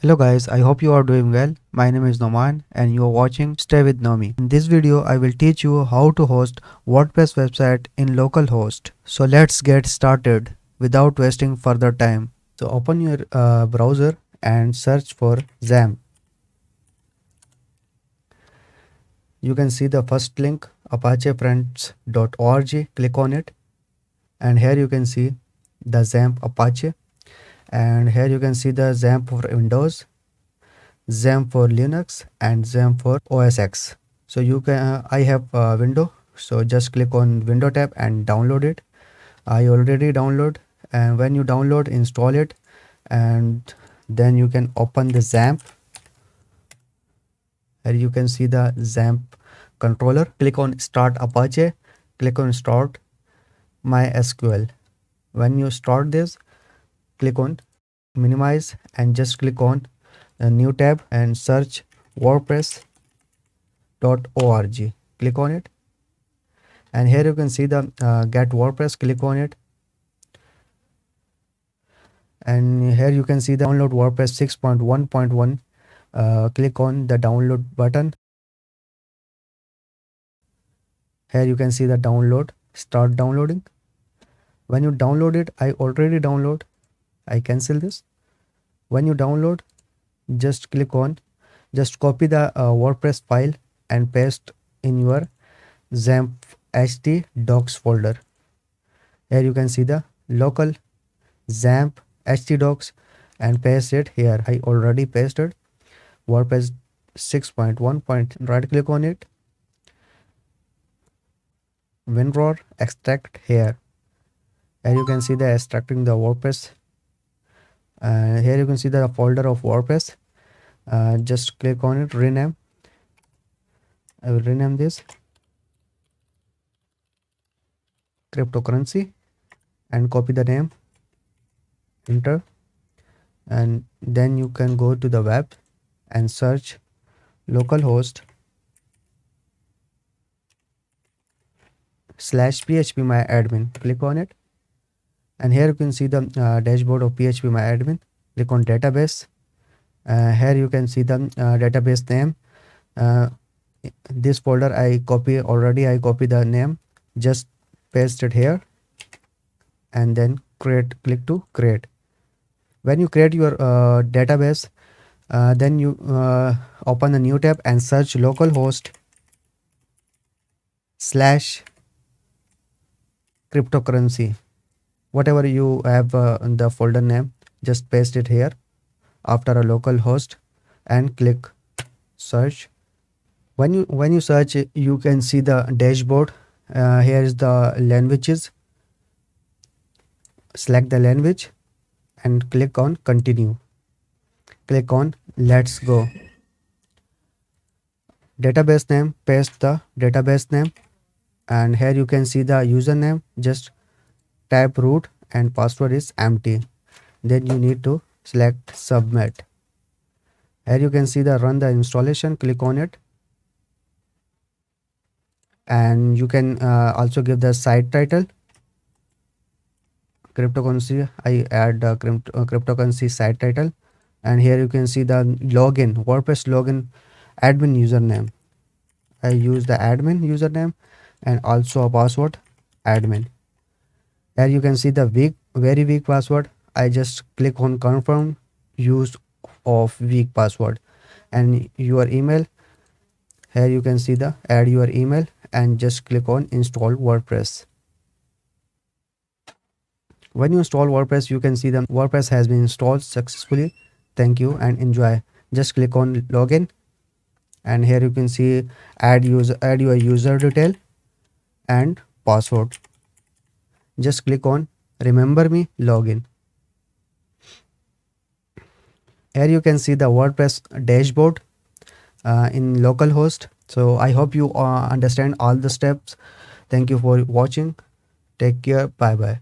Hello guys, I hope you are doing well. My name is Noman and you are watching Stay with Nomi. In this video, I will teach you how to host WordPress website in localhost. So let's get started without wasting further time. So open your browser and search for XAMPP. You can see the first link apachefriends.org. Click on it and here you can see the XAMPP Apache, and here you can see the XAMPP for Windows, XAMPP for Linux, and XAMPP for OS X. So you can I have a window, so just click on window tab and download it. I already download, and when you download, install it, and then you can open the XAMPP. Here you can see the XAMPP controller. Click on Start Apache. Click on Start MySQL. When you start this, click on Minimize and just click on a new tab and search WordPress.org. Click on it, and here you can see the Get WordPress. Click on it, and here you can see the Download WordPress 6.1.1. Click on the download button. Here you can see the download. Start downloading. When you download it, I already download. I cancel this. When you download, just copy the WordPress file and paste in your XAMPP ht docs folder. Here you can see the local XAMPP ht docs and paste it here. I already pasted WordPress 6.1. Right click on it, WinRAR extract here. Here you can see the extracting the WordPress. Here you can see the folder of WordPress. Just click on it, rename. I will rename this cryptocurrency and copy the name, enter, and then you can go to the web and search localhost/phpMyAdmin. Click on it, and here you can see the dashboard of phpMyAdmin. Click on database. Here you can see the database name. This folder I copy the name. Just paste it here and then click to create. When you create your database, then you open a new tab and search localhost/cryptocurrency. Whatever you have the folder name, just paste it here after a localhost and click search. When you search, you can see the dashboard. Here is the languages. Select the language and click on continue. Click on let's go. Database name, paste the database name, and here you can see the username. Just type root and password is empty. Then you need to select submit. Here you can see the run the installation. Click on it, and you can also give the site title cryptocurrency. I add the cryptocurrency site title, and here you can see the login, WordPress login admin username. I use the admin username and also a password admin. Here you can see the very weak password. I just click on confirm use of weak password, and your email. Here you can see the add your email and just click on install WordPress. When you install WordPress, you can see the WordPress has been installed successfully. Thank you and enjoy. Just click on login, and here you can see add your user detail and password. Just click on remember me login. Here you can see the WordPress dashboard in localhost. So I hope you understand all the steps. Thank you for watching. Take care. Bye bye.